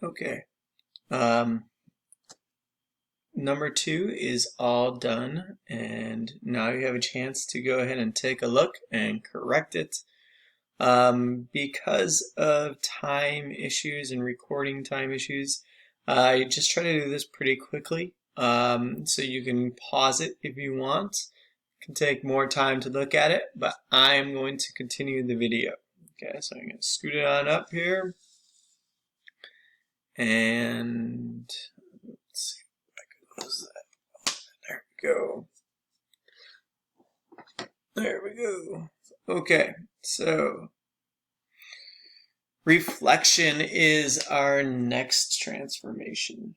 Okay. Number 2 is all done, and now you have a chance to go ahead and take a look and correct it. Because of time issues and recording time issues, I just try to do this pretty quickly. So you can pause it if you want. It can take more time to look at it, but I'm going to continue the video. Okay, so I'm going to scoot it on up here. And let's see if I can close that. There we go. There we go. Okay, so reflection is our next transformation.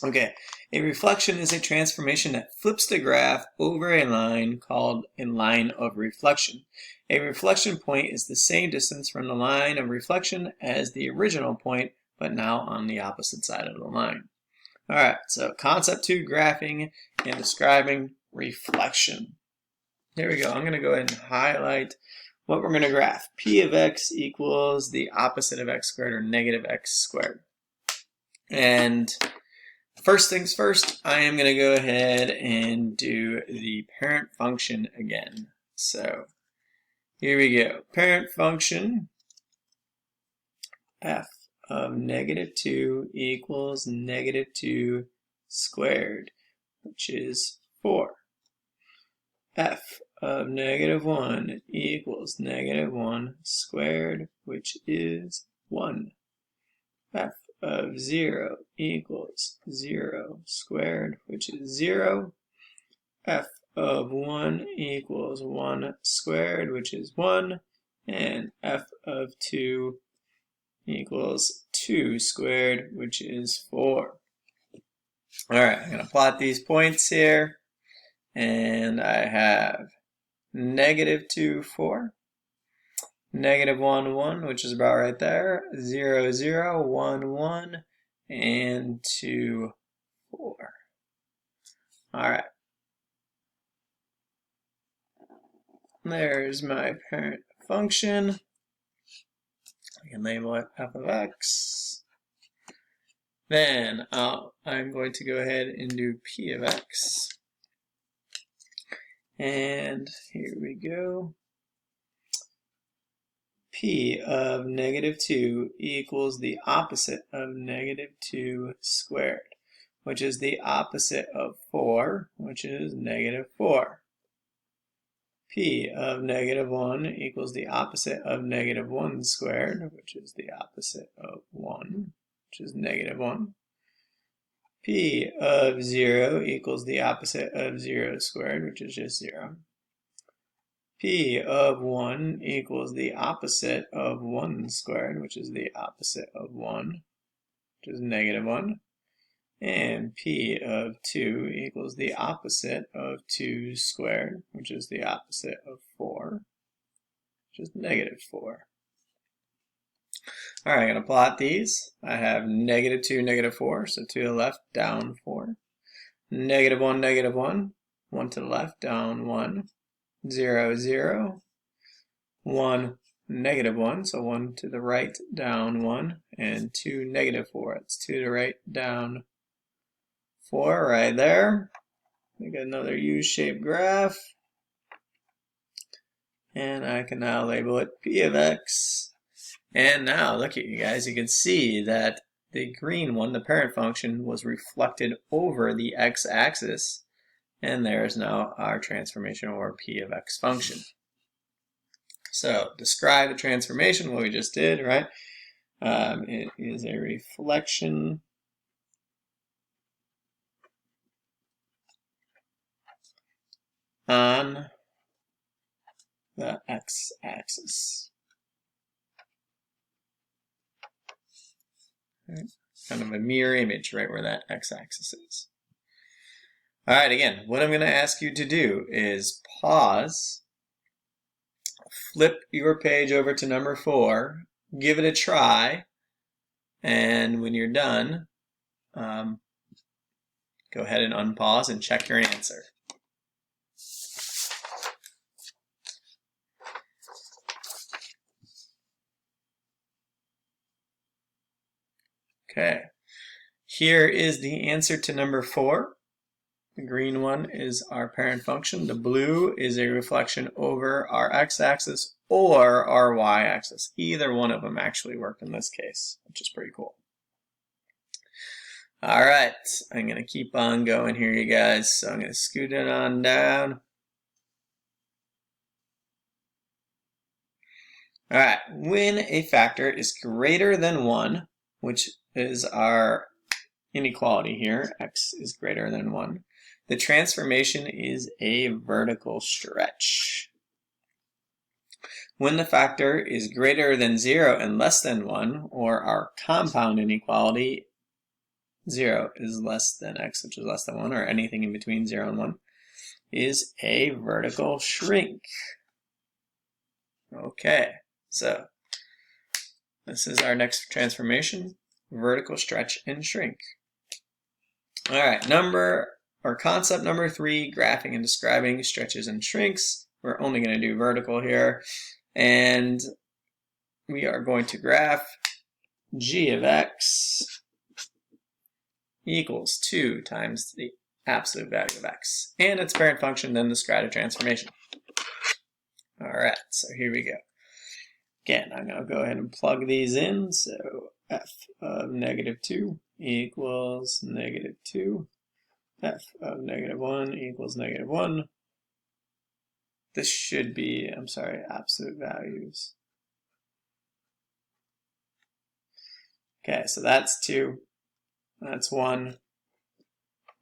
Okay, a reflection is a transformation that flips the graph over a line called a line of reflection. A reflection point is the same distance from the line of reflection as the original point, but now on the opposite side of the line. Alright, so concept 2, graphing and describing reflection. There we go. I'm going to go ahead and highlight what we're going to graph. P of x equals the opposite of x squared, or negative x squared. And first things first, I am going to go ahead and do the parent function again. So here we go. Parent function f of negative 2 equals negative 2 squared, which is 4. F of negative 1 equals negative 1 squared, which is 1. F of 0 equals 0 squared, which is 0. F of 1 equals 1 squared, which is 1. And f of 2 equals 2 squared, which is 4. Alright, I'm going to plot these points here. And I have negative 2, 4. Negative 1, 1, which is about right there. 0, 0, 1, 1, and 2, 4. Alright. There's my parent function. I can label it f of x. Then I'm going to go ahead and do p of x. And here we go. P of negative 2 equals the opposite of negative 2 squared, which is the opposite of 4, which is negative 4. P of negative 1 equals the opposite of negative 1 squared, which is the opposite of 1, which is negative 1. P of 0 equals the opposite of 0 squared, which is just 0. P of 1 equals the opposite of 1 squared, which is the opposite of 1, which is negative 1. And P of 2 equals the opposite of 2 squared, which is the opposite of 4, which is negative 4. Alright, I'm going to plot these. I have negative 2, negative 4, so to the left, down 4. Negative 1, negative 1, 1 to the left, down 1. 0, 0, 1, negative 1, so 1 to the right, down 1, and 2, negative 4. It's 2 to the right, down 4 right there. We got another U-shaped graph. And I can now label it P of x. And now, look at you guys, you can see that the green one, the parent function, was reflected over the x-axis. And there's now our transformation, or P of x function. So, describe the transformation, what we just did, right? It is a reflection on the x-axis. Right? Kind of a mirror image right where that x-axis is. Alright, again, what I'm going to ask you to do is pause, flip your page over to number 4, give it a try, and when you're done, go ahead and unpause and check your answer. Okay, here is the answer to number 4. The green one is our parent function. The blue is a reflection over our x-axis or our y-axis. Either one of them actually work in this case, which is pretty cool. All right, I'm going to keep on going here, you guys. So I'm going to scoot it on down. All right, when a factor is greater than 1, which is our inequality here, x is greater than 1, the transformation is a vertical stretch. When the factor is greater than 0 and less than 1, or our compound inequality, 0 is less than x, which is less than 1, or anything in between 0 and 1, is a vertical shrink. Okay, so this is our next transformation, vertical stretch and shrink. All right, concept number 3, graphing and describing stretches and shrinks. We're only going to do vertical here, and we are going to graph g of x equals 2 times the absolute value of x, and its parent function, then the described transformation. All right, so here we go. Again, I'm going to go ahead and plug these in. So f of -2 equals -2. F of -1 equals -1. This should be, I'm sorry, absolute values. Okay, so that's 2. That's 1.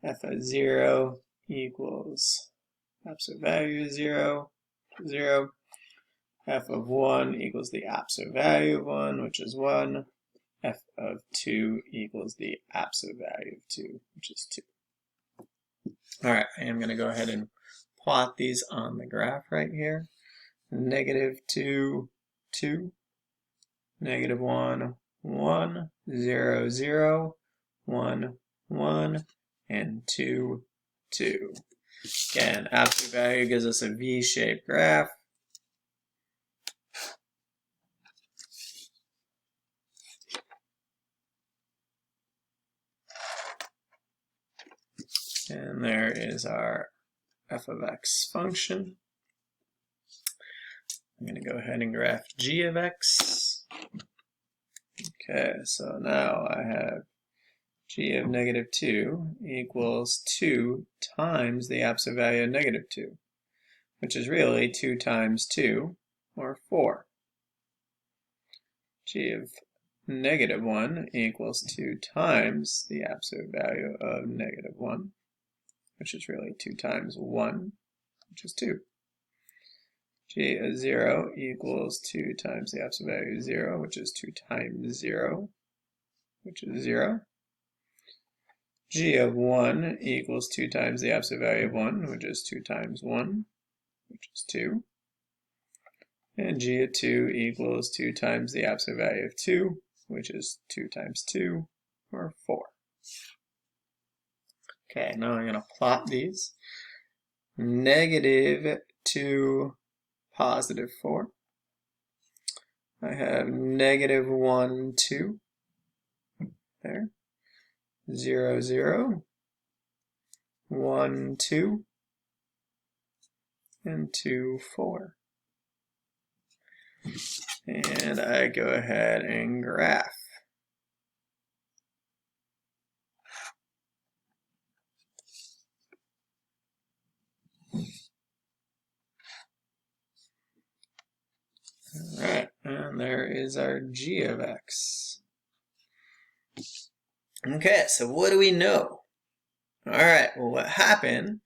F of 0 equals absolute value 0, 0. F of 1 equals the absolute value of 1, which is 1. F of 2 equals the absolute value of 2, which is 2. All right, I am going to go ahead and plot these on the graph right here. -2, 2. -1, 1. 0, 0. 1, 1. And 2, 2. Again, absolute value gives us a V-shaped graph. And there is our f of x function. I'm going to go ahead and graph g of x. Okay, so now I have g of -2 equals 2 times the absolute value of -2, which is really 2 times 2, or 4. G of -1 equals 2 times the absolute value of -1, which is really 2 times 1, which is 2. G of 0 equals 2 times the absolute value of 0, which is 2 times 0, which is 0. G of 1 equals 2 times the absolute value of 1, which is 2 times 1, which is 2. And G of 2 equals 2 times the absolute value of 2, which is 2 times 2, or 4. Okay, now I'm going to plot these. -2, +4. I have -1, 2. There. 0, 0. 1, 2. And 2, 4. And I go ahead and graph. All right, and there is our g of x. Okay, so what do we know? All right, well, what happened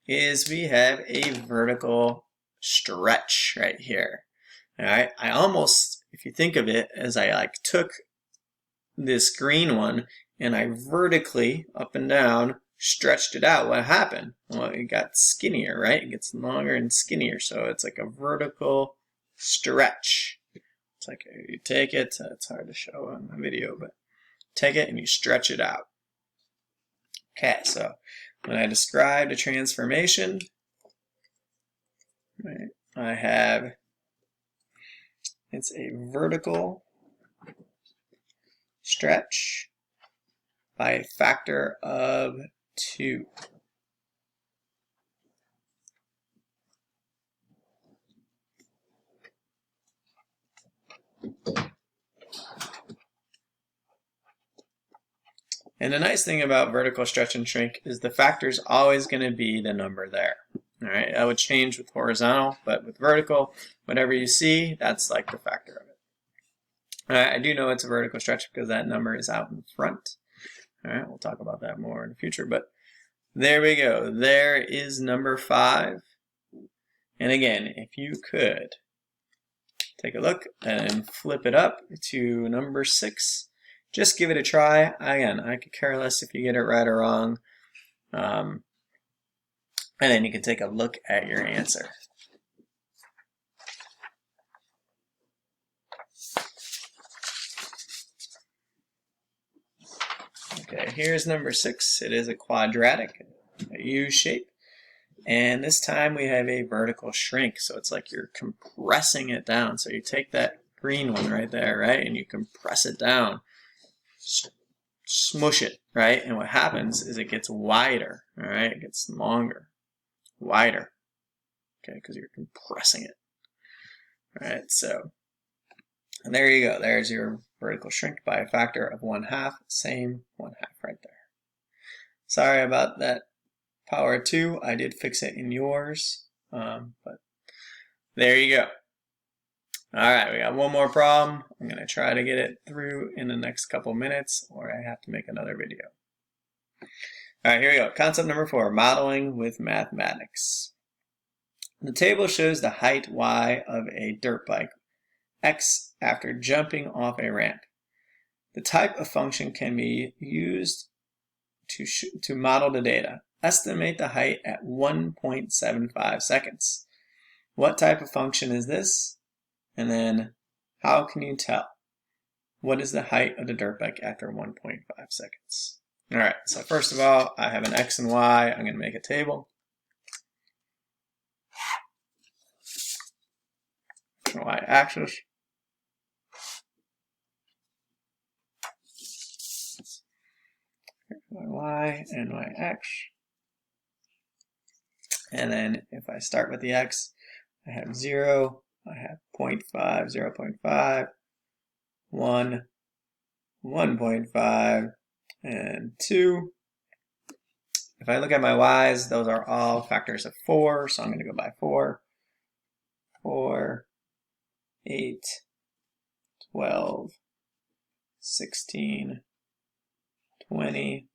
is we have a vertical stretch right here. All right, I almost, if you think of it, as I took this green one and I vertically, up and down, stretched it out. What happened? Well, it got skinnier, right? It gets longer and skinnier, so it's like a vertical stretch. It's like you take it, it's hard to show on the video, but take it and you stretch it out. Okay, so when I described a transformation, right, I have, it's a vertical stretch, by a factor of 2. And the nice thing about vertical stretch and shrink is the factor is always going to be the number there. All right, that would change with horizontal, but with vertical, whatever you see, that's like the factor of it. All right, I do know it's a vertical stretch because that number is out in front. All right, we'll talk about that more in the future, but there we go. There is number 5. And again, if you could take a look and flip it up to number 6, just give it a try. Again, I could care less if you get it right or wrong. And then you can take a look at your answer. Okay, here's number 6. It is a quadratic, a U shape. And this time we have a vertical shrink. So it's like you're compressing it down. So you take that green one right there, right? And you compress it down. Smush it, right? And what happens is it gets wider, all right? It gets longer, wider, okay, because you're compressing it. All right, so and there you go. There's your vertical shrink by a factor of 1/2, same 1/2 right there. Sorry about that power 2. I did fix it in yours, but there you go. All right, we got one more problem. I'm going to try to get it through in the next couple minutes, or I have to make another video. All right, here we go. Concept number 4, modeling with mathematics. The table shows the height y of a dirt bike, x, after jumping off a ramp. The type of function can be used to model the data. Estimate the height at 1.75 seconds. What type of function is this? And then, how can you tell? What is the height of the dirt bike after 1.5 seconds? All right, so first of all, I have an x and y. I'm going to make a table. Y-axis. My y and my x. And then if I start with the x, I have 0. I have 0.5, 0.5, 1, 1.5, and 2. If I look at my y's, those are all factors of 4, so I'm going to go by 4. 4, 8, 12, 16, 20,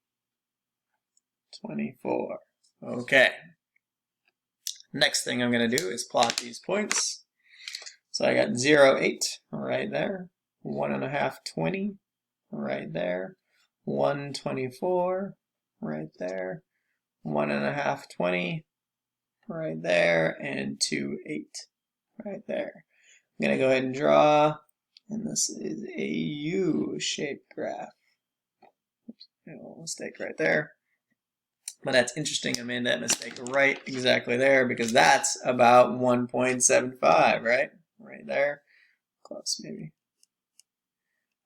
24. Okay. Next thing I'm going to do is plot these points. So I got 0, 8 right there, 1.5, 20 right there, 1, 24 right there, 1.5, 20 right there, and 2, 8 right there. I'm going to go ahead and draw, and this is a U-shaped graph. Oops, a little mistake right there. But that's interesting, I made that mistake right exactly there because that's about 1.75, right? Right there. Close, maybe.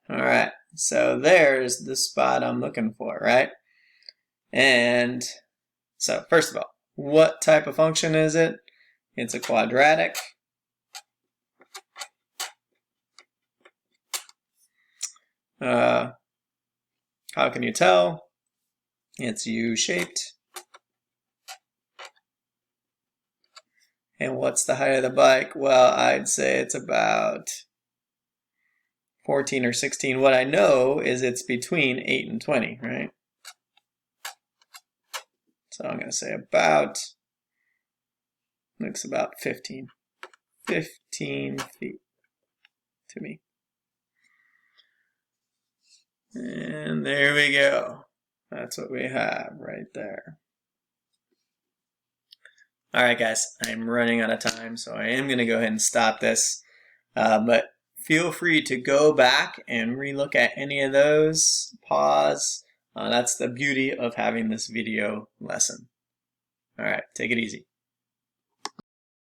All right, so there's the spot I'm looking for, right? And so first of all, what type of function is it? It's a quadratic. How can you tell? It's U-shaped. And what's the height of the bike? Well, I'd say it's about 14 or 16. What I know is it's between 8 and 20, right? So I'm going to say about, looks about 15. 15 feet to me. And there we go. That's what we have right there. All right, guys, I'm running out of time, so I am going to go ahead and stop this. But feel free to go back and relook at any of those. Pause. That's the beauty of having this video lesson. All right, take it easy.